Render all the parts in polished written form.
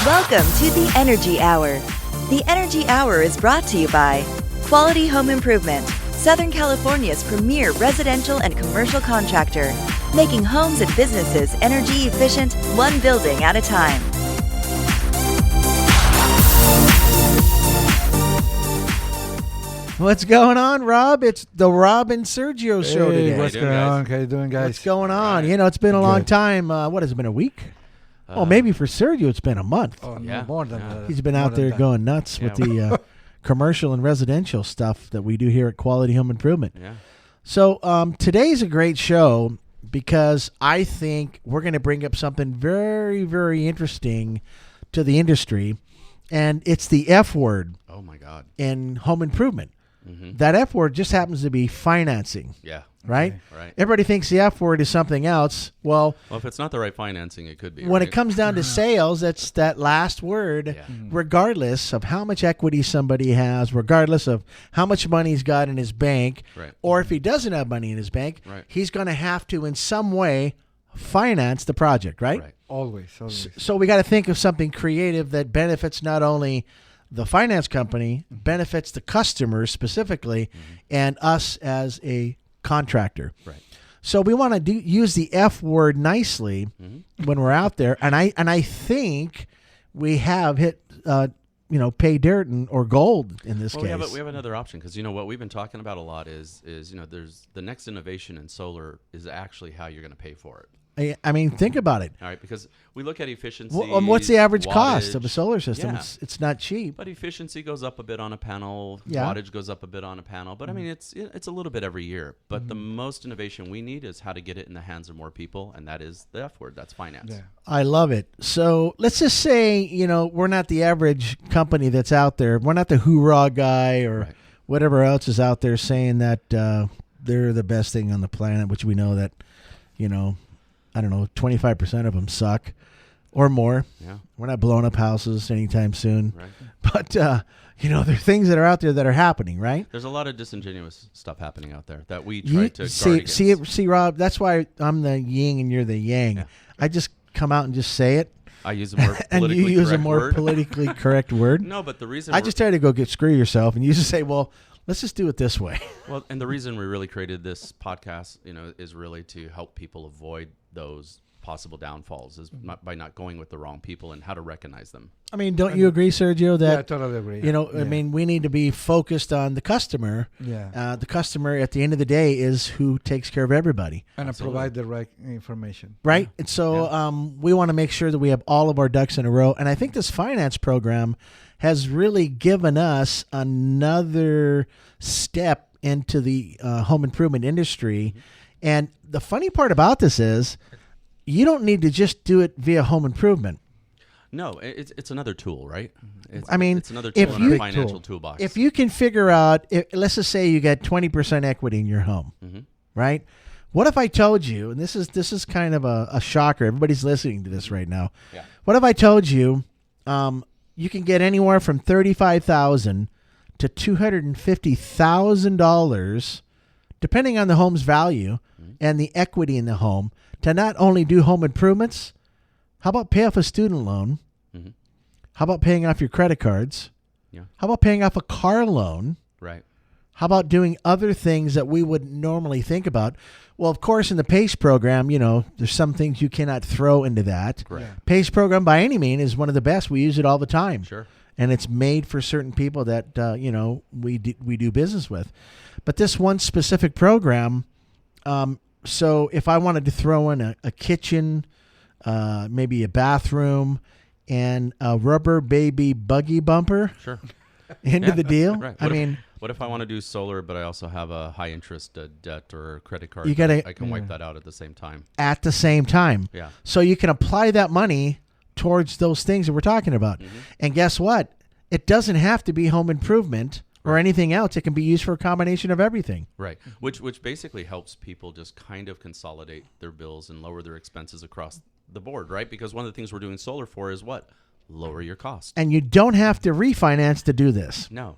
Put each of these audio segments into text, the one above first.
Welcome to the Energy Hour. The Energy Hour is brought to you by Quality Home Improvement, Southern California's premier residential and commercial contractor, making homes and businesses energy efficient, one building at a time. What's going on, Rob? It's the Rob and Sergio show today. What's going on? How you doing, guys? What's going on? You know, it's been a long time. What has it been, a week? Maybe for Sergio it's been a month. Oh, yeah. No, more than that. He's been out there going nuts with the commercial and residential stuff that we do here at Quality Home Improvement. Yeah. So today's a great show because I think we're going to bring up something very, very interesting to the industry, and it's the F word. Oh, my God. In home improvement. Mm-hmm. That F word just happens to be financing. Yeah. Right? Okay. Right. Everybody thinks the F word is something else. Well, if it's not the right financing, it could be. When right? it comes down to sales, that's that last word, regardless of how much equity somebody has, regardless of how much money he's got in his bank, or if he doesn't have money in his bank, he's going to have to, in some way, finance the project, right? Always. So we got to think of something creative that benefits not only the finance company, benefits the customer specifically, and us as a contractor. Right. So we want to use the F word nicely when we're out there, and I think we have hit pay dirt or gold in this case. We have another option because what we've been talking about a lot is there's the next innovation in solar is actually how you're going to pay for it. I mean, think about it. All right, because we look at efficiency. What's the average wattage, cost of a solar system? Yeah. It's not cheap. But efficiency goes up a bit on a panel. Yeah. Wattage goes up a bit on a panel. But I mean, it's a little bit every year. But the most innovation we need is how to get it in the hands of more people, and that is the F word. That's finance. Yeah. I love it. So let's just say we're not the average company that's out there. We're not the hoorah guy or whatever else is out there saying that they're the best thing on the planet, which we know that I don't know, 25% of them suck or more. Yeah. We're not blowing up houses anytime soon. Right. But, there are things that are out there that are happening, right? There's a lot of disingenuous stuff happening out there that we try to guard against. See, Rob, that's why I'm the yin and you're the yang. Yeah. I just come out and just say it. I use a more and politically you use correct a more word. politically correct word. No, but the reason I just try to go screw yourself, and you just say, well, let's just do it this way. Well, and the reason we really created this podcast, is really to help people avoid those possible downfalls is by not going with the wrong people and how to recognize them. I mean, don't you agree, Sergio, that I totally agree. I mean, we need to be focused on the customer. Yeah. The customer at the end of the day is who takes care of everybody. And provide the right information. Right? And so we want to make sure that we have all of our ducks in a row. And I think this finance program has really given us another step into the home improvement industry. Mm-hmm. And the funny part about this is you don't need to just do it via home improvement. No, it's another tool, right? It's another tool in our financial toolbox. If you can figure out, let's just say you get 20% equity in your home, right? What if I told you, and this is kind of a shocker, everybody's listening to this right now. Yeah. What if I told you you can get anywhere from $35,000 to $250,000, depending on the home's value and the equity in the home, to not only do home improvements, how about pay off a student loan? Mm-hmm. How about paying off your credit cards? Yeah. How about paying off a car loan? Right. How about doing other things that we wouldn't normally think about? Well, of course, in the PACE program, there's some things you cannot throw into that. Correct. Yeah. PACE program, by any means, is one of the best. We use it all the time. Sure. And it's made for certain people that, we do business with. But this one specific program, so if I wanted to throw in a kitchen, maybe a bathroom, and a rubber baby buggy bumper into the deal, right. What if I want to do solar, but I also have a high interest debt or credit card? I can wipe that out at the same time. At the same time. Yeah. So you can apply that money towards those things that we're talking about. Mm-hmm. And guess what? It doesn't have to be home improvement or anything else. It can be used for a combination of everything. Right. Which basically helps people just kind of consolidate their bills and lower their expenses across the board, right? Because one of the things we're doing solar for is what? Lower your cost. And you don't have to refinance to do this. No.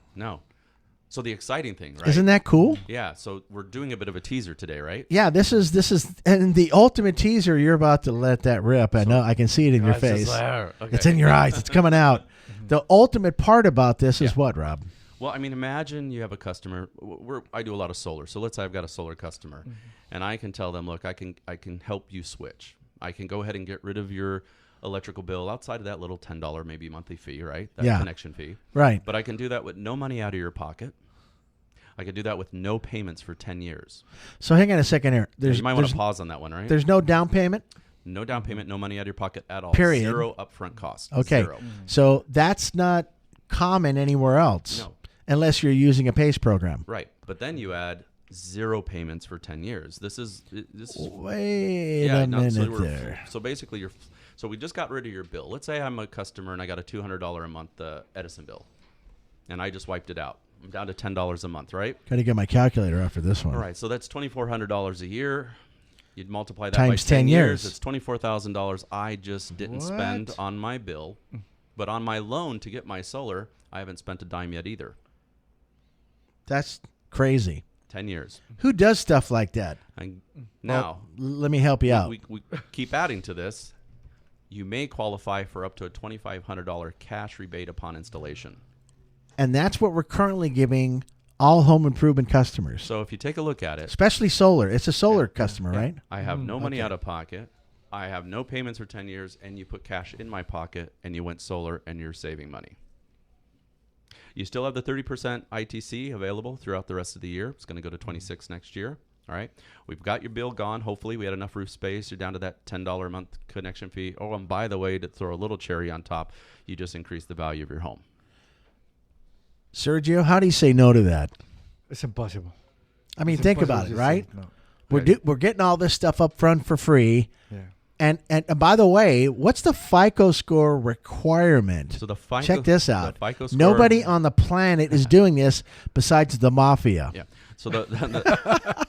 So the exciting thing, right? Isn't that cool? Yeah. So we're doing a bit of a teaser today, right? Yeah, this is and the ultimate teaser. You're about to let that rip. I know. I can see it in your Guys, it's face. there. Okay. It's in your eyes. It's coming out. The ultimate part about this is what, Rob? Well, I mean, imagine you have a customer. I do a lot of solar. So let's say I've got a solar customer, and I can tell them, look, I can help you switch. I can go ahead and get rid of your electrical bill outside of that little $10 maybe monthly fee, right? That connection fee. Right. But I can do that with no money out of your pocket. I could do that with no payments for 10 years. So hang on a second here. You might want to pause on that one, right? There's no down payment? No down payment, no money out of your pocket at all. Period. Zero upfront cost. Okay. Zero. So that's not common anywhere else. No. Unless you're using a PACE program. Right. But then you add 0 payments for 10 years. This is Wait a minute there. So basically so we just got rid of your bill. Let's say I'm a customer and I got a $200 a month Edison bill. And I just wiped it out. I'm down to $10 a month, right? Got to get my calculator after this one. All right, so that's $2,400 a year. You'd multiply that Times by 10 years. It's $24,000 I just didn't spend on my bill. But on my loan to get my solar, I haven't spent a dime yet either. That's crazy. 10 years. Who does stuff like that? Now, let me help you out. we keep adding to this. You may qualify for up to a $2,500 cash rebate upon installation. And that's what we're currently giving all home improvement customers. So if you take a look at it, especially solar. It's a solar customer, right? I have no money out of pocket. I have no payments for 10 years, and you put cash in my pocket, and you went solar, and you're saving money. You still have the 30% ITC available throughout the rest of the year. It's going to go to 26 next year. All right. We've got your bill gone. Hopefully, we had enough roof space. You're down to that $10 a month connection fee. Oh, and by the way, to throw a little cherry on top, you just increase the value of your home. Sergio, how do you say no to that? It's impossible. I mean, It's think impossible about it, to right? say no. We're getting all this stuff up front for free. Yeah. And by the way, what's the FICO score requirement? So the FICO, check this out. The FICO score, Nobody on the planet is doing this besides the mafia. Yeah. So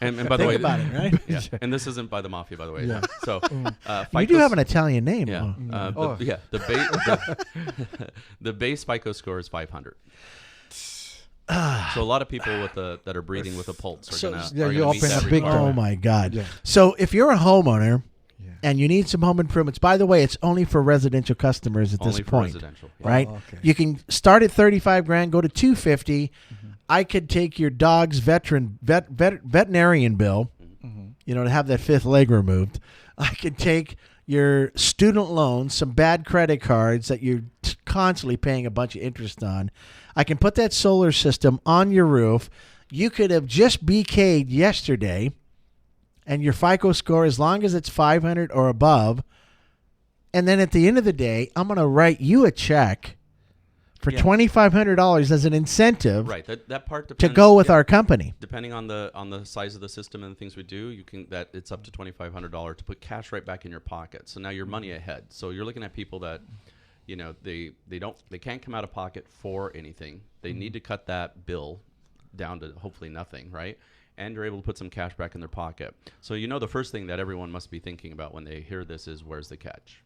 and by the way, about it, right? Yeah. And this isn't by the mafia, by the way. Yeah. So You do have an Italian name. Yeah. Oh. The base FICO score is 500. So a lot of people that are breathing with a pulse are gonna you meet open that a big requirement. Oh my God! Yeah. So if you're a homeowner Yeah. and you need some home improvements, by the way, it's only for residential customers at Only this for point, residential. Yeah. right? Oh, okay. You can start at $35,000, go to $250,000. I could take your dog's veterinarian bill, to have that fifth leg removed. I could take your student loans, some bad credit cards that you're constantly paying a bunch of interest on. I can put that solar system on your roof. You could have just BK'd yesterday, and your FICO score, as long as it's 500 or above, and then at the end of the day, I'm going to write you a check for $2,500 as an incentive Right. That part to depends, go with our company. Depending on the size of the system and the things we do, it's up to $2,500 to put cash right back in your pocket. So now you're money ahead. So you're looking at people that, they can't come out of pocket for anything. They need to cut that bill down to hopefully nothing, right? And you're able to put some cash back in their pocket. So the first thing that everyone must be thinking about when they hear this is, where's the catch?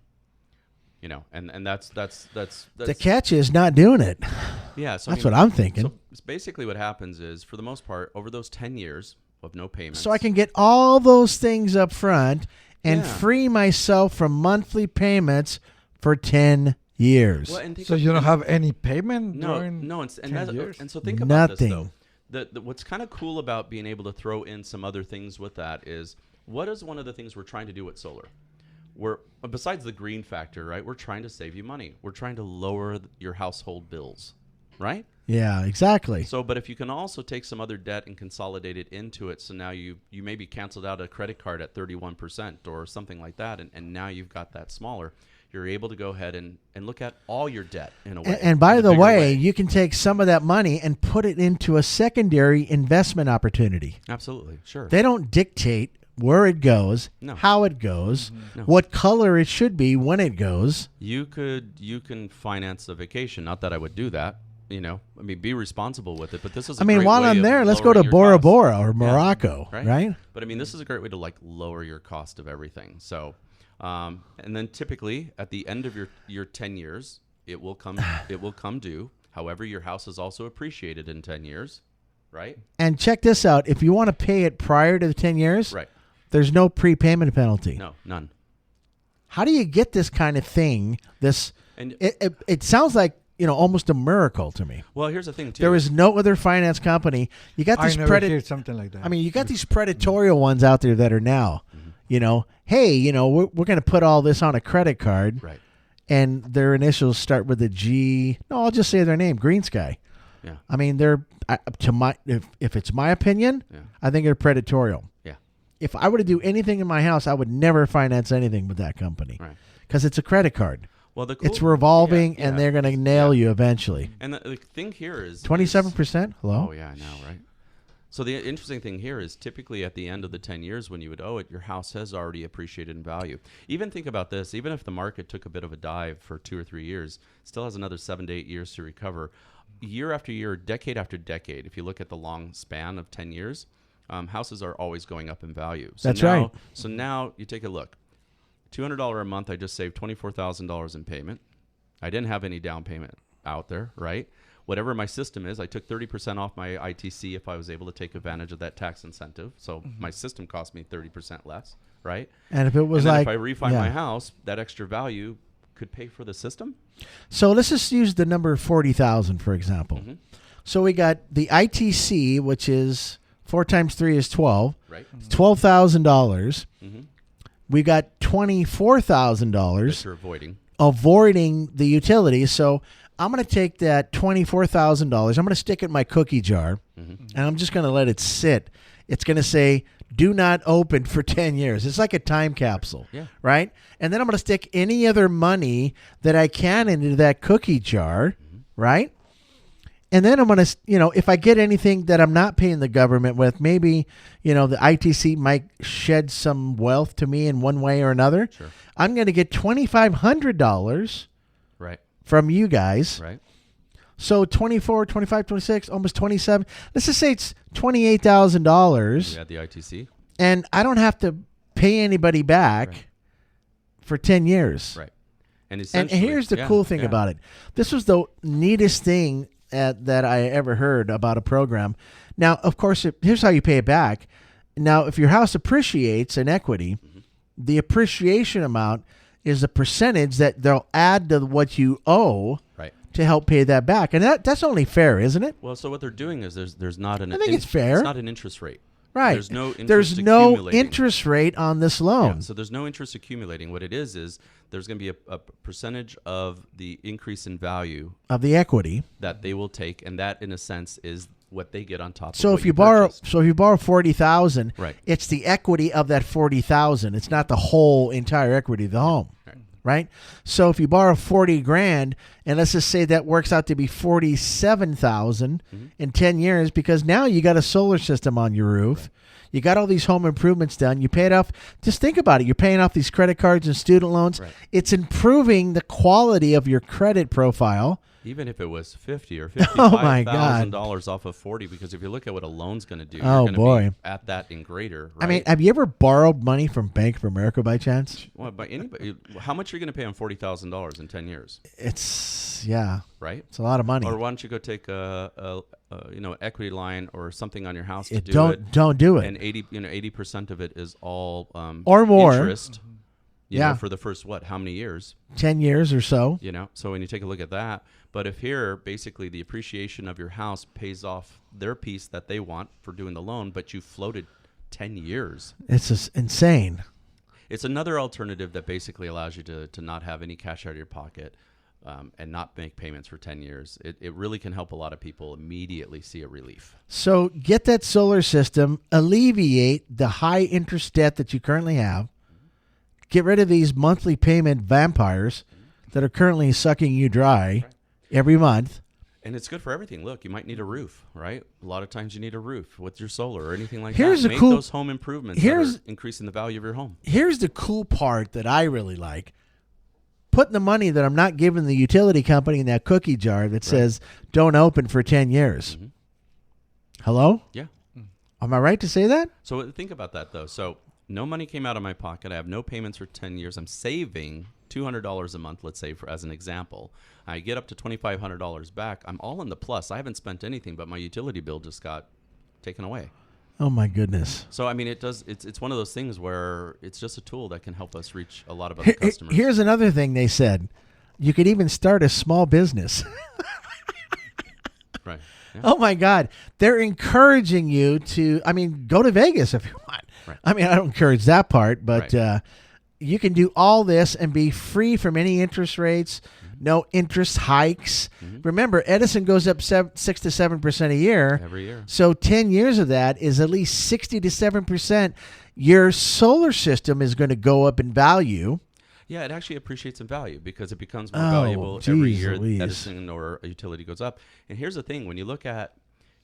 And that's The catch is not doing it. yeah. So That's what I'm thinking. So basically, what happens is, for the most part, over those 10 years of no payments, So I can get all those things up front and Yeah. free myself from monthly payments for 10 years. Well, and think So of- you don't have any payment no, during and 10 years? so think about Nothing. this though. What's kind of cool about being able to throw in some other things with that is, what is one of the things we're trying to do with solar? We're, besides the green factor, right? We're trying to save you money. We're trying to lower your household bills, right? Yeah, exactly. So, but if you can also take some other debt and consolidate it into it, so now you maybe canceled out a credit card at 31% or something like that, and now you've got that smaller, you're able to go ahead and look at all your debt in a way. And by in a the bigger way, you can take some of that money and put it into a secondary investment opportunity. Absolutely, sure. They don't dictate where it goes, No. how it goes, No. what color it should be when it goes. You can finance a vacation. Not that I would do that. Be responsible with it. But this is. A great while way I'm of there, let's go to lowering your Bora costs. Bora or Yeah. Morocco, right? But this is a great way to lower your cost of everything. So, and then typically at the end of your 10 years, it will come due. However, your house is also appreciated in 10 years. right? And check this out. If you want to pay it prior to the 10 years, Right. there's no prepayment penalty. No, none. How do you get this kind of thing? And It sounds like, almost a miracle to me. well, here's the thing too. There is no other finance company. You got I these never heard something like that. I mean, you got these predatorial ones out there that are now, hey, we're going to put all this on a credit card, right. and their initials start with a G. No, I'll just say their name, Green Sky. Yeah. I mean, they're if it's my opinion, Yeah. I think they're predatorial. Yeah. If I were to do anything in my house, I would never finance anything with that company Right. because it's a credit card. Well, It's revolving, yeah, and they're going to nail you eventually. And the thing here is 27%. Hello. Oh yeah, I know, right? So the interesting thing here is typically at the end of the 10 years when you would owe it, your house has already appreciated in value. Even think about this. Even if the market took a bit of a dive for 2 or 3 years, still has another 7 to 8 years to recover. Year after year, decade after decade, if you look at the long span of 10 years, houses are always going up in value. So That's now, right. So now you take a look. $200 a month, I just saved $24,000 in payment. I didn't have any down payment out there, right? Whatever my system is, I took 30% off my ITC if I was able to take advantage of that tax incentive. So my system cost me 30% less, right? And if it was and then like, if I refi my house, that extra value could pay for the system. So let's just use the number 40,000 for example. Mm-hmm. So we got the ITC, which is 4 times 3 is 12. Right. It's $12,000. Mm-hmm. We got $24,000 That you're avoiding the utilities. So I'm going to take that $24,000. I'm going to stick it in my cookie jar, and I'm just going to let it sit. It's going to say, do not open for 10 years. It's like a time capsule, Yeah. right? And then I'm going to stick any other money that I can into that cookie jar, right? And then I'm going to, if I get anything that I'm not paying the government with, maybe, the ITC might shed some wealth to me in one way or another. Sure. I'm going to get $2,500 Right. from you guys. Right. So 24, 25, 26, almost 27. Let's just say it's $28,000. You had the ITC. And I don't have to pay anybody back Right. for 10 years. Right. And And essentially, here's the cool thing about it. This was the neatest thing that I ever heard about a program. Now, of course, here's how you pay it back. Now, if your house appreciates in equity, the appreciation amount is a percentage that they'll add to what you owe Right. to help pay that back. And that's only fair, isn't it? Well, so what they're doing is there's not an. I think it's fair. It's not an interest rate. Right. There's no interest There's no accumulating. interest rate on this loan. Yeah, so there's no interest accumulating. What it is there's going to be a percentage of the increase in value Of the equity. that they will take, and that, in a sense, is what they get on top. So of if you borrow, purchased. 40,000, Right. it's the equity of that 40,000. It's not the whole entire equity of the home, right? So if you borrow 40 grand, and let's just say that works out to be 47,000 in 10 years, because now you got a solar system on your roof. You got all these home improvements done. You pay it off. Just think about it. You're paying off these credit cards and student loans. Right. It's improving the quality of your credit profile. Even if it was $50,000 or Oh, my $55,000 off of 40, because if you look at what a loan's going to do, Oh, you're going to boy. be at that and greater. Right? I mean, have you ever borrowed money from Bank of America by chance? well, by anybody, how much are you going to pay on $40,000 in 10 years? It's Right. it's a lot of money. Or why don't you go take a equity line or something on your house to do Don't it? do it. And 80% of it is all Or more. interest. You Yeah. know, for the first how many years? 10 years or so. So when you take a look at that, but if here basically the appreciation of your house pays off their piece that they want for doing the loan, but you floated 10 years. It's just insane. It's another alternative that basically allows you to not have any cash out of your pocket. And not make payments for 10 years. It really can help a lot of people immediately see a relief. So get that solar system, alleviate the high interest debt that you currently have, get rid of these monthly payment vampires that are currently sucking you dry every month. And it's good for everything. Look, you might need a roof, right? A lot of times you need a roof with your solar or anything like Here's that. the Make cool- those home improvements that are increasing the value of your home. Here's the cool part that I really like. Putting the money that I'm not giving the utility company in that cookie jar that says don't open for 10 years. Hello? Yeah. Am I right to say that? So think about that, though. So no money came out of my pocket. I have no payments for 10 years. I'm saving $200 a month, let's say, as an example. I get up to $2,500 back. I'm all in the plus. I haven't spent anything, but my utility bill just got taken away. Oh my goodness. So I mean, it's one of those things where it's just a tool that can help us reach a lot of other customers. Here's another thing they said. You could even start a small business. Right. Yeah. Oh my God. They're encouraging you to, go to Vegas if you want. Right. I don't encourage that part, but Right. You can do all this and be free from any interest rates, no interest hikes. Remember, Edison goes up 6 to 7% a year. Every year. So 10 years of that is at least 60 to 7%. Your solar system is going to go up in value. Yeah, it actually appreciates in value because it becomes more Oh, valuable every geez year Louise. Edison or a utility goes up. And here's the thing, when you look at,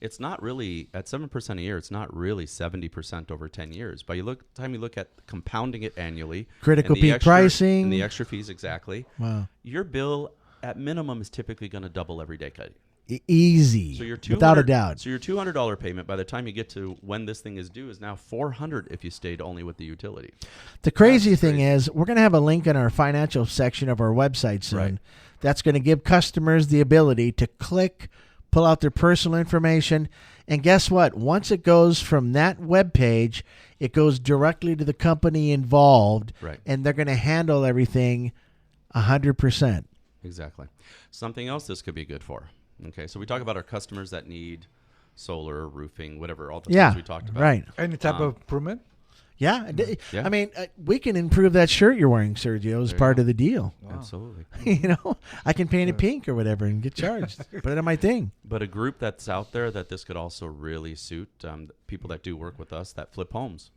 it's not really, at 7% a year, it's not really 70% over 10 years. By the time you look at compounding it annually. Critical and the peak pricing. And the extra fees, exactly. Wow. Your bill, at minimum, is typically going to double every decade. Easy. So your without a doubt. So your $200 payment, by the time you get to when this thing is due, is now $400 if you stayed only with the utility. The crazy That's thing crazy. is, we're going to have a link in our financial section of our website soon. Right. That's going to give customers the ability to click, pull out their personal information, and guess what? Once it goes from that web page, it goes directly to the company involved, Right. and they're going to handle everything 100%. Exactly. Something else this could be good for. Okay, so we talk about our customers that need solar, roofing, whatever, all the things we talked about. Right. Any type of improvement? Yeah. Yeah. We can improve that shirt you're wearing, Sergio, as There you part go. of the deal. Wow. Absolutely. I can paint it pink or whatever and get charged. Put it on my thing. But a group that's out there that this could also really suit, people that do work with us that flip homes.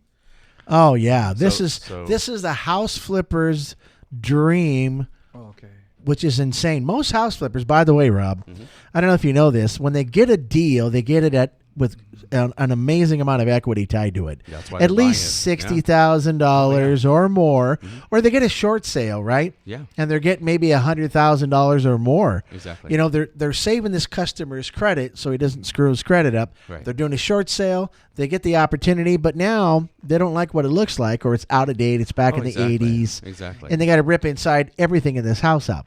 Oh yeah, this So- is the house flipper's dream, Oh, okay. which is insane. Most house flippers, by the way, Rob, Mm-hmm. I don't know if you know this, when they get a deal, they get it with an amazing amount of equity tied to it. Yeah, that's why At they're buying least it. Yeah. $60,000 or more, or they get a short sale, right? Yeah, And they're getting maybe $100,000 or more. exactly. You know, they're saving this customer's credit so he doesn't screw his credit up. Right. They're doing a short sale. They get the opportunity, but now they don't like what it looks like, or it's out of date. It's back in the exactly. 80s. Exactly. And they got to rip inside everything in this house out.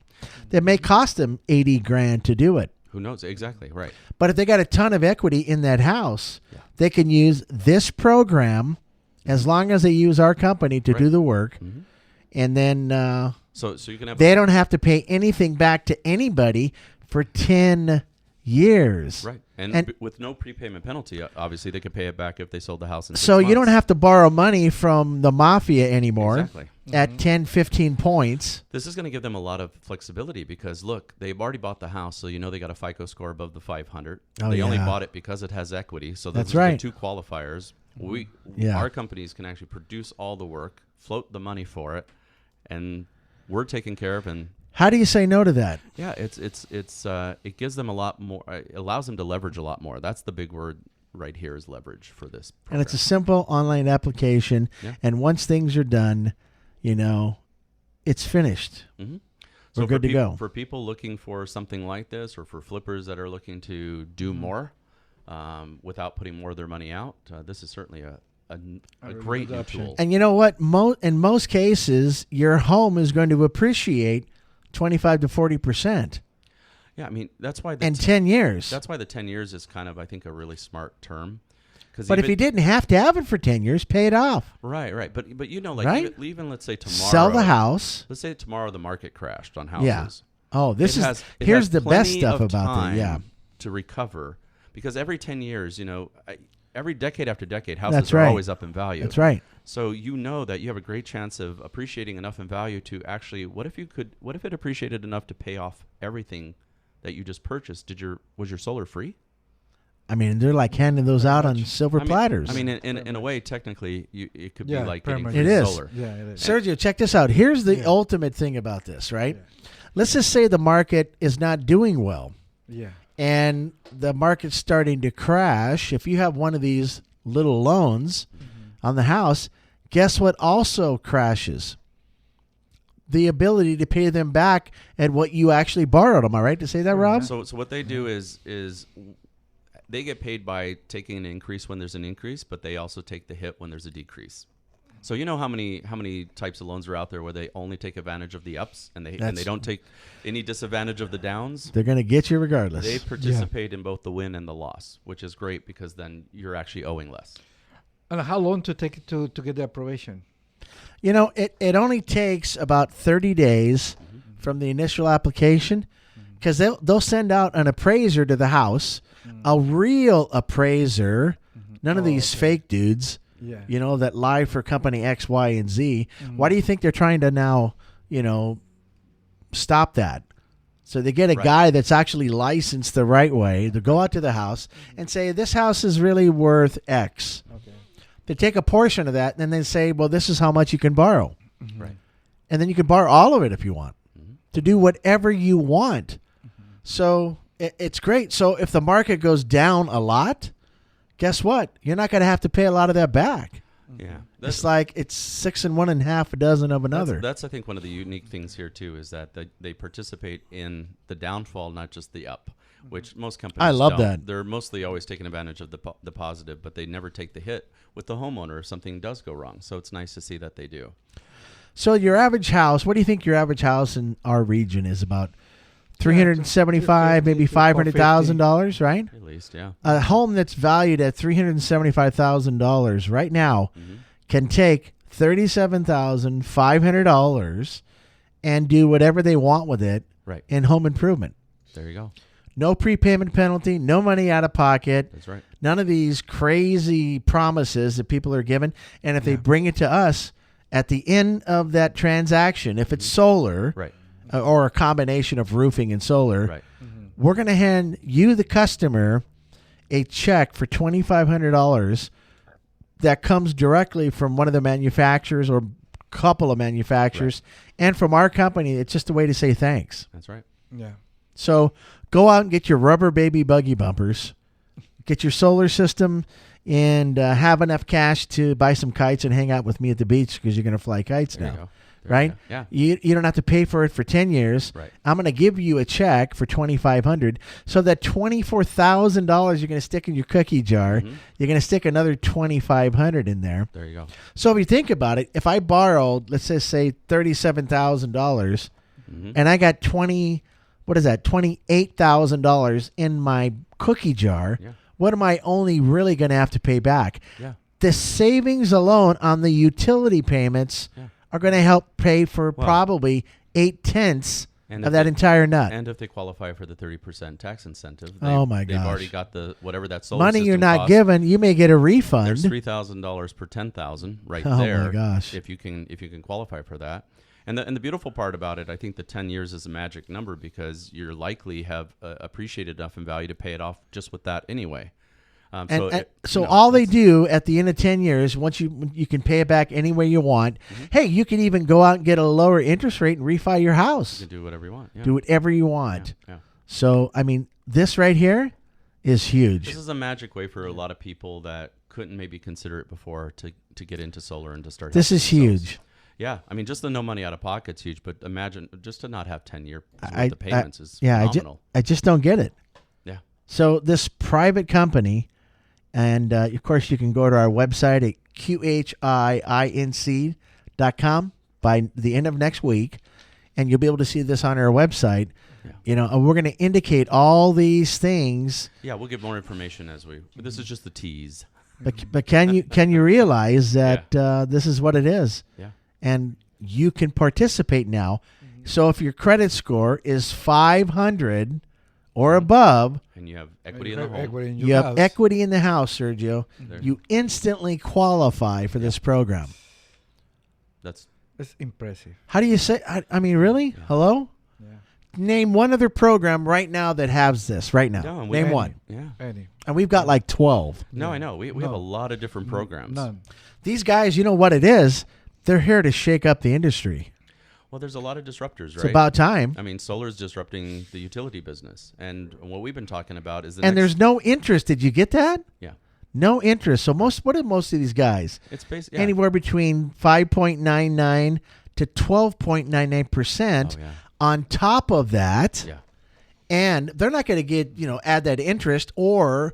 That may cost them $80,000 to do it. Who knows? Exactly. Right. But if they got a ton of equity in that house, they can use this program as long as they use our company to do the work. Mm-hmm. And then So you can have they don't have to pay anything back to anybody for 10 years. right, and with no prepayment penalty. Obviously, they could pay it back if they sold the house in 6 So you don't months. have to borrow money from the mafia anymore Exactly. at 10, 15 points. This is going to give them a lot of flexibility because, look, they've already bought the house, so you know they got a FICO score above the 500. Oh, They only yeah. bought it because it has equity. So That's those are the right. two qualifiers. Yeah. Our companies can actually produce all the work, float the money for it, and we're taken care of. And How do you say no to that? yeah, it gives them a lot more. It allows them to leverage a lot more. That's the big word right here is leverage for this program. And it's a simple online application. Yeah. And once things are done, it's finished. Mm-hmm. We're good to go. For people looking for something like this, or for flippers that are looking to do more without putting more of their money out, this is certainly a really great good new option. tool. And you know what? In most cases, your home is going to appreciate 25 to 40% Yeah, I mean that's why in 10 years. that's why the 10 years is kind of, I think, a really smart term. But if you didn't have to have it for 10 years, pay it off. right, but like Right? even let's say tomorrow, Sell the house. Let's say tomorrow the market crashed on houses. Yeah. Oh, It has here's the best plenty stuff of about time that. Yeah. to recover, because every 10 years, every decade after decade, houses That's are right. always up in value. That's right. So you know that you have a great chance of appreciating enough in value to actually, what if it appreciated enough to pay off everything that you just purchased? Was your solar free? I mean, they're like handing those out on silver platters. I mean, in a way, technically, it could Yeah, be like pretty getting much. free It is. solar. Yeah, it is. Sergio, check this out. Here's the Yeah. ultimate thing about this, right? Yeah. Let's just say the market is not doing well Yeah. and the market's starting to crash. If you have one of these little loans on the house, guess what also crashes? The ability to pay them back at what you actually borrowed. Am I right to say that, Rob? So what they do is they get paid by taking an increase when there's an increase, but they also take the hit when there's a decrease. So you know how many types of loans are out there where they only take advantage of the ups and they don't take any disadvantage of the downs. They're going to get you regardless. They participate in both the win and the loss, which is great because then you're actually owing less. And how long to take it to get the approbation? You know, it only takes about 30 days from the initial application because they'll send out an appraiser to the house, a real appraiser, none of these fake dudes. Yeah. You know, that lie for company X, Y, and Z. Why do you think they're trying to now, stop that? So they get a guy that's actually licensed the right way to go out to the house and say, this house is really worth X. Okay. They take a portion of that and then they say, well, this is how much you can borrow. Right. And then you can borrow all of it if you want to do whatever you want. So it's great. So if the market goes down a lot, guess what? You're not going to have to pay a lot of that back. Yeah. It's like it's 6 and 1 1/2 dozen of another. That's I think one of the unique things here too is that they participate in the downfall, not just the up, which most companies I love don't. that. They're mostly always taking advantage of the positive, but they never take the hit with the homeowner if something does go wrong. So it's nice to see that they do. So your average house, what do you think your average house in our region is about? $375, maybe $500,000, right? At least, yeah. A home that's valued at $375,000 right now can take $37,500 and do whatever they want with it in home improvement. There you go. No prepayment penalty, no money out of pocket. That's right. None of these crazy promises that people are given. And if they bring it to us at the end of that transaction, if it's solar, or a combination of roofing and solar, we're going to hand you, the customer, a check for $2,500 that comes directly from one of the manufacturers or couple of manufacturers. And from our company, it's just a way to say thanks. That's right. Yeah. So go out and get your rubber baby buggy bumpers, get your solar system, and have enough cash to buy some kites and hang out with me at the beach because you're going to fly kites There you now. go. Right? Yeah. You don't have to pay for it for 10 years. Right. I'm going to give you a check for $2,500. So that $24,000 you're going to stick in your cookie jar, you're going to stick another $2,500 in there. There you go. So if you think about it, if I borrowed, let's just say $37,000 and I got $28,000 in my cookie jar, what am I only really going to have to pay back? Yeah. The savings alone on the utility payments are going to help pay for probably 8/10 of that entire nut. And if they qualify for the 30% tax incentive, Oh my they've gosh. already got the whatever that solar Money system you're not costs. given, you may get a refund. There's $3,000 per 10,000 right Oh there. my gosh. If you can qualify for that. And the beautiful part about it, I think the 10 years is a magic number because you're likely have appreciated enough in value to pay it off just with that anyway. So all they do at the end of 10 years, once you can pay it back any way you want. Hey, you can even go out and get a lower interest rate and refi your house. You can do whatever you want. Yeah. Do whatever you want. Yeah. So, I mean, this right here is huge. This is a magic way for a lot of people that couldn't maybe consider it before to get into solar and to start. This is helping themselves. huge. Yeah, I mean, just the no money out of pocket's huge, but imagine just to not have 10-year worth of payments is phenomenal. I just don't get it. Yeah. So this private company, and of course you can go to our website at QHIINC.com by the end of next week, and you'll be able to see this on our website. Yeah. And we're going to indicate all these things. Yeah, we'll give more information but this is just the tease. But can you realize that this is what it is? Yeah. And you can participate now. So if your credit score is 500 or above, and you have equity in the home. You have equity in the house, Sergio. You instantly qualify for this program. That's impressive. How do you say? I mean, really? Yeah. Hello? Yeah. Name one other program right now that has this right now. No, Name one. Yeah. Any. And we've got like 12. No, I know. We have a lot of different programs. None. These guys, you know what it is? They're here to shake up the industry. Well, there's a lot of disruptors, right? It's about time. I mean, solar is disrupting the utility business. And what we've been talking about is there's no interest. Did you get that? Yeah. No interest. So what are most of these guys? It's basically anywhere between 5.99 to 12.99%. On top of that, and they're not going to get add that interest or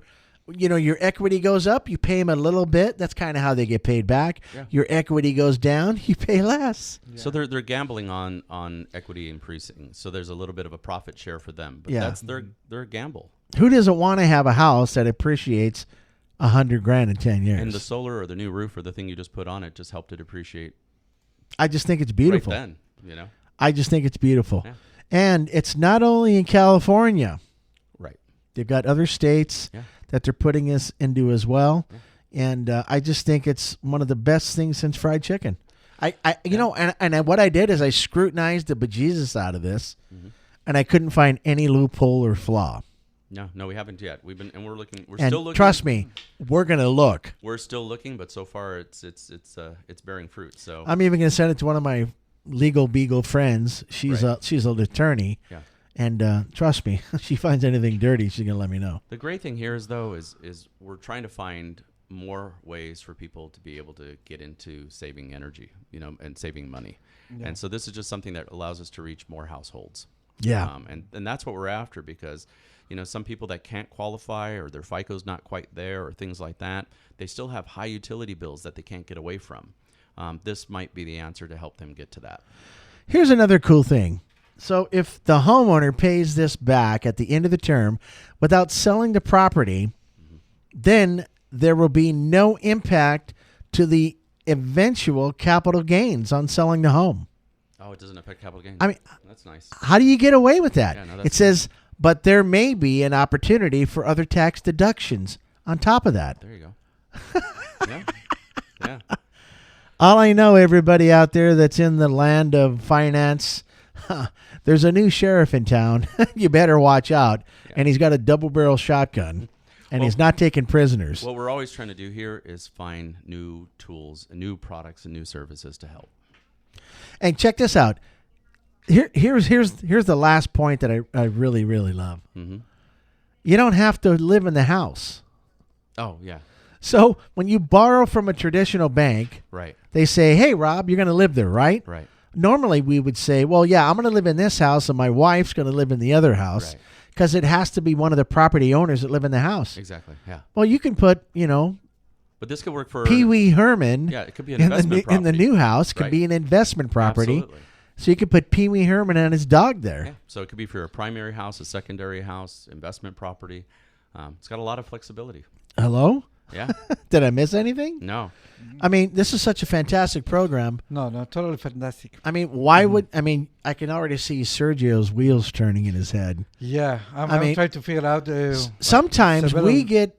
your equity goes up, you pay them a little bit. That's kind of how they get paid back. Yeah. Your equity goes down, you pay less. So they're gambling on equity increasing. So there's a little bit of a profit share for them, but that's their gamble. Who doesn't want to have a house that appreciates $100,000 in 10 years? And the solar or the new roof or the thing you just put on it just helped it appreciate. I just think it's beautiful. Right then, I just think it's beautiful. Yeah. And it's not only in California. Right. They've got other states that they're putting us into as well. Yeah. And I just think it's one of the best things since fried chicken. And what I did is I scrutinized the bejesus out of this, and I couldn't find any loophole or flaw. No, we haven't yet. We're looking. We're and still looking. Trust me, we're gonna look. We're still looking, but so far it's bearing fruit. So I'm even gonna send it to one of my legal beagle friends. She's an attorney. Yeah. And trust me, if she finds anything dirty, she's gonna let me know. The great thing here is we're trying to find more ways for people to be able to get into saving energy, and saving money. Yeah. And so this is just something that allows us to reach more households. Yeah. And that's what we're after, because some people that can't qualify or their FICO's not quite there or things like that, they still have high utility bills that they can't get away from. This might be the answer to help them get to that. Here's another cool thing. So if the homeowner pays this back at the end of the term without selling the property, then there will be no impact to the eventual capital gains on selling the home. Oh, it doesn't affect capital gains. I mean, that's nice. How do you get away with that? Yeah, no, it says, but there may be an opportunity for other tax deductions on top of that. There you go. Yeah. All I know, everybody out there that's in the land of finance, there's a new sheriff in town. You better watch out. Yeah. And he's got a double-barrel shotgun, and he's not taking prisoners. What we're always trying to do here is find new tools, and new products, and new services to help. And check this out. Here's the last point that I really, really love. Mm-hmm. You don't have to live in the house. Oh, yeah. So when you borrow from a traditional bank, right, they say, hey, Rob, you're going to live there, right? Right. Normally we would say, well, yeah, I'm going to live in this house and my wife's going to live in the other house, because it has to be one of the property owners that live in the house. Exactly, yeah. Well, you can put, but this could work for Pee Wee Herman. Yeah, it could be an investment property. In the new house, could be an investment property. Absolutely. So you could put Pee Wee Herman and his dog there. Yeah. So it could be for a primary house, a secondary house, investment property. It's got a lot of flexibility. Hello? Yeah. Did I miss anything? No. I mean, this is such a fantastic program. No, totally fantastic. I mean, why would I can already see Sergio's wheels turning in his head. Yeah, I'm trying to figure out. Sometimes we get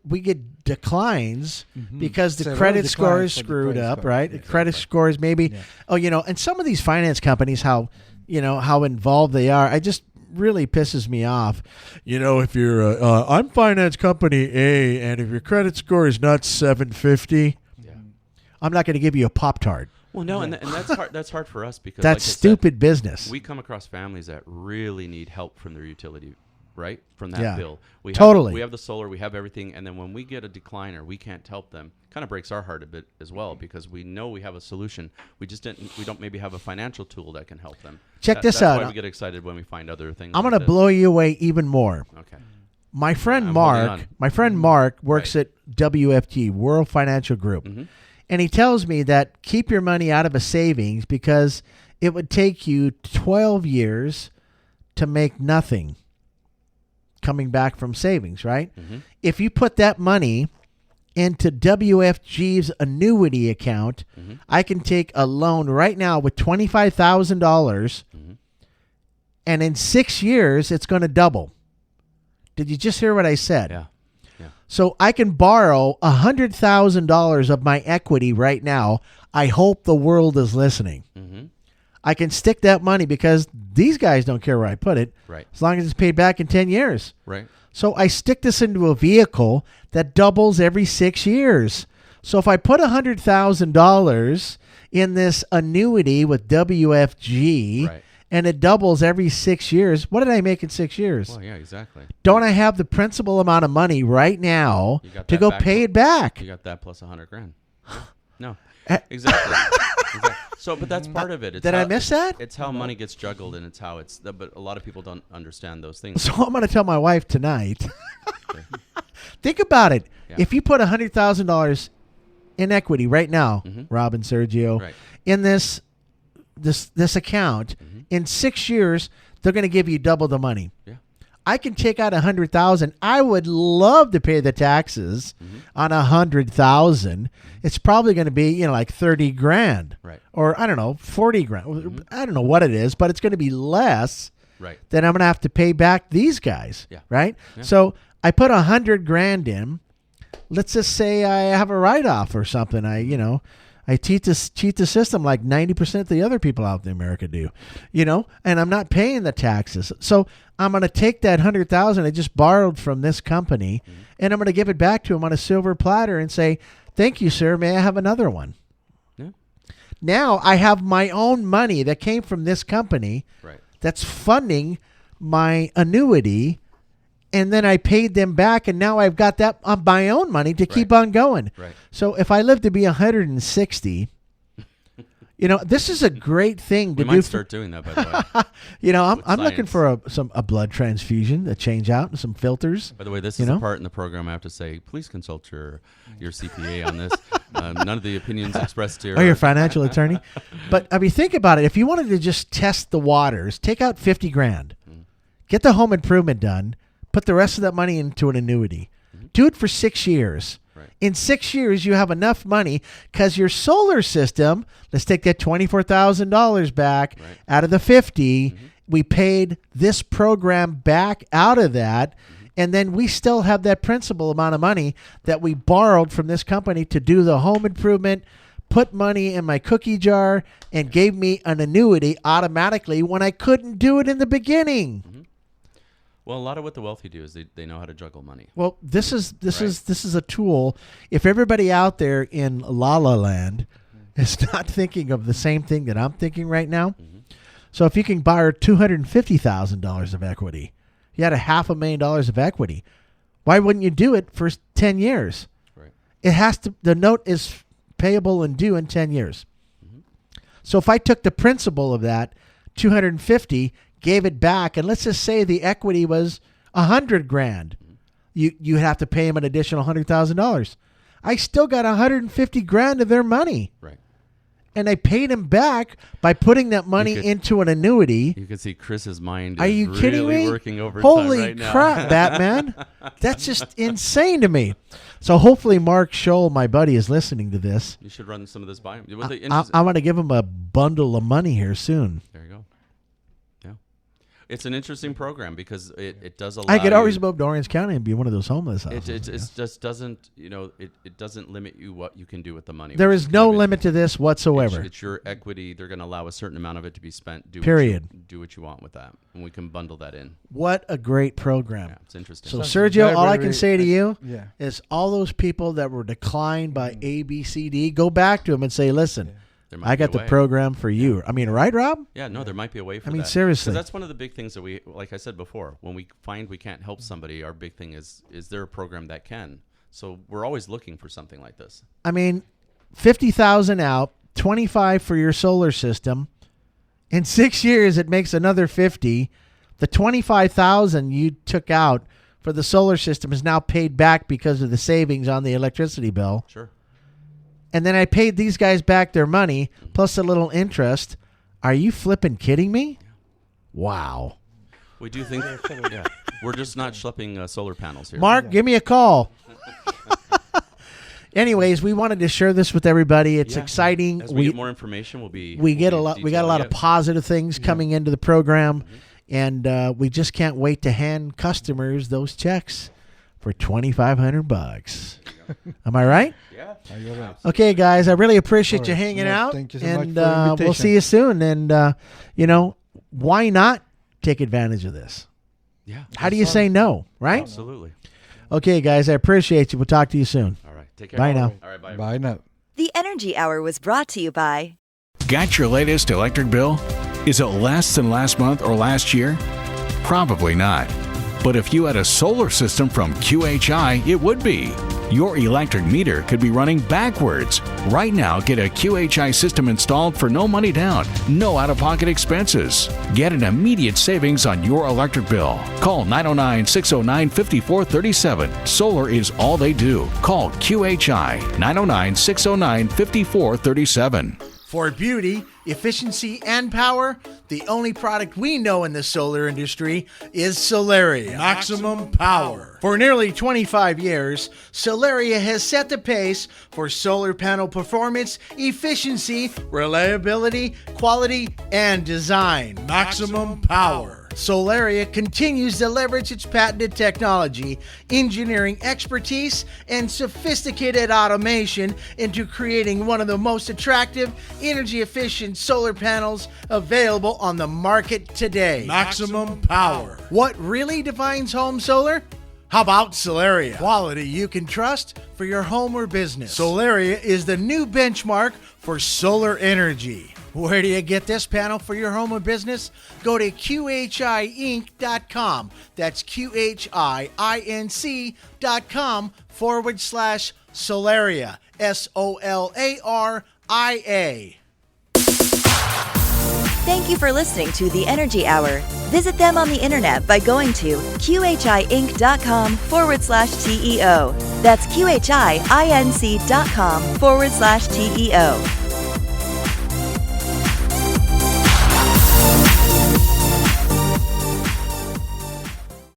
declines because the credit score is screwed up, right? The credit scores maybe. Yeah. And some of these finance companies, how involved they are. I just really pisses me off. If you're I'm finance company A, and if your credit score is not 750, I'm not going to give you a Pop-Tart. Well, no, and that's hard. That's hard for us because that's stupid business. We come across families that really need help from their utility, right? From that bill. We have the solar, we have everything, and then when we get a decliner, we can't help them. Kind of breaks our heart a bit as well, because we know we have a solution. We don't maybe have a financial tool that can help them. Check this out. out. That's why we get excited when we find other things. I'm going to blow you away even more. Okay. My friend Mark works at WFG, World Financial Group. Mm-hmm. And he tells me that keep your money out of a savings because it would take you 12 years to make nothing coming back from savings, right? Mm-hmm. If you put that money into WFG's annuity account, I can take a loan right now with $25,000, and in 6 years, it's going to double. Did you just hear what I said? Yeah. So I can borrow $100,000 of my equity right now. I hope the world is listening. Mm-hmm. I can stick that money because these guys don't care where I put it, right? As long as it's paid back in 10 years. Right. So I stick this into a vehicle that doubles every 6 years. So if I put $100,000 in this annuity with WFG, right, and it doubles every 6 years, what did I make in 6 years? Well, yeah, exactly. Don't I have the principal amount of money right now to go pay it back? You got that plus $100,000. No, exactly. So, but that's part of it. Did I miss that? It's how money gets juggled, and it's how but a lot of people don't understand those things. So I'm going to tell my wife tonight Think about it. Yeah. If you put $100,000 in equity right now, Rob and Sergio, Right. in this account, in 6 years, they're going to give you double the money. Yeah. I can take out $100,000. I would love to pay the taxes on $100,000. It's probably going to be, like $30,000, Right. or I don't know, $40,000. I don't know what it is, but it's going to be less Right. than I'm going to have to pay back these guys. Yeah. Right. Yeah. So I put $100,000 in. Let's just say I have a write-off or something. I cheat the system like 90% of the other people out in America do, and I'm not paying the taxes. So I'm going to take that $100,000 I just borrowed from this company, and I'm going to give it back to him on a silver platter and say, "Thank you, sir. May I have another one?" Yeah. Now I have my own money that came from this company Right. that's funding my annuity. And then I paid them back, and now I've got that on my own money to keep on going. Right. So if I live to be 160, this is a great thing to We do. might start doing that, by the way. I'm looking science. for a blood transfusion to change out and some filters. By the way, this is the part in the program I have to say, please consult your CPA on this. None of the opinions expressed here. Or your financial attorney. But think about it. If you wanted to just test the waters, take out $50,000, get the home improvement done. Put the rest of that money into an annuity. Do it for 6 years. Right. In 6 years, you have enough money because your solar system, let's take that $24,000 back out of the 50. We paid this program back out of that. And then we still have that principal amount of money that we borrowed from this company to do the home improvement, put money in my cookie jar, and gave me an annuity automatically when I couldn't do it in the beginning. Well, a lot of what the wealthy do is they know how to juggle money. Well, this is a tool. If everybody out there in La La Land is not thinking of the same thing that I'm thinking right now, so if you can borrow $250,000 of equity, you had $500,000 of equity. Why wouldn't you do it for 10 years? Right. It has to. The note is payable and due in 10 years. So if I took the principal of that, $250,000. Gave it back, and let's just say the equity was $100,000. You have to pay him an additional $100,000. I still got $150,000 of their money, Right. and I paid him back by putting that money into an annuity. You can see Chris's mind Are is you kidding really me? working overtime Holy right now. crap, Batman! That's just insane to me. So hopefully Mark Scholl, my buddy, is listening to this. You should run some of this by him. I'm going to give him a bundle of money here soon. There you go. Yeah. It's an interesting program because it does allow I could always you, move to Orange County and be one of those homeless houses. it just doesn't, it doesn't limit you what you can do with the money. There which is no kind of limit to this whatsoever. It's your equity. They're going to allow a certain amount of it to be spent. Period. Do what you want with that. And we can bundle that in. What a great program. Yeah, it's interesting. So, Sounds Sergio, very, all I very- can say to you Yeah. is all those people that were declined by A, B, C, D, go back to them and say, listen, There might I be got a the way. program for you. I mean, right, Rob? Yeah, no, there might be a way for that. I mean, seriously. 'Cause that's one of the big things that we, like I said before, when we find we can't help somebody, our big thing is there a program that can? So we're always looking for something like this. I mean, 50,000 out, 25 for your solar system. In 6 years, it makes another 50. The 25,000 you took out for the solar system is now paid back because of the savings on the electricity bill. Sure. And then I paid these guys back their money plus a little interest. Are you flipping kidding me? Wow. We do think, yeah, we're just not schlepping solar panels here. Mark, give me a call. Anyways, we wanted to share this with everybody. It's Yeah. exciting. As we get more information, we got a lot of positive things coming into the program, and we just can't wait to hand customers those checks for $2,500. Am I right? Yeah. You're right. Okay, guys, I really appreciate All you right. hanging Yeah, out, thank you so much and for the we'll invitation. see you soon. And why not take advantage of this? Yeah. How do you say no, right? Absolutely. Okay, guys, I appreciate you. We'll talk to you soon. All right. Take care. Bye now. All right. Bye. Bye now. The Energy Hour was brought to you by Got your latest electric bill? Is it less than last month or last year? Probably not. But if you had a solar system from QHI, it would be. Your electric meter could be running backwards. Right now, get a QHI system installed for no money down, no out-of-pocket expenses. Get an immediate savings on your electric bill. Call 909-609-5437. Solar is all they do. Call QHI 909-609-5437. For beauty, efficiency, and power, the only product we know in the solar industry is Solaria. Maximum power. For nearly 25 years, Solaria has set the pace for solar panel performance, efficiency, reliability, quality, and design. Maximum power. Solaria continues to leverage its patented technology, engineering expertise, and sophisticated automation into creating one of the most attractive, energy-efficient solar panels available on the market today. Maximum power. What really defines home solar? How about Solaria? Quality you can trust for your home or business. Solaria is the new benchmark for solar energy. Where do you get this panel for your home or business? Go to QHIinc.com. That's QHIINC.com/Solaria. SOLARIA. Thank you for listening to The Energy Hour. Visit them on the internet by going to QHIinc.com/TEO. That's QHIINC.com/TEO.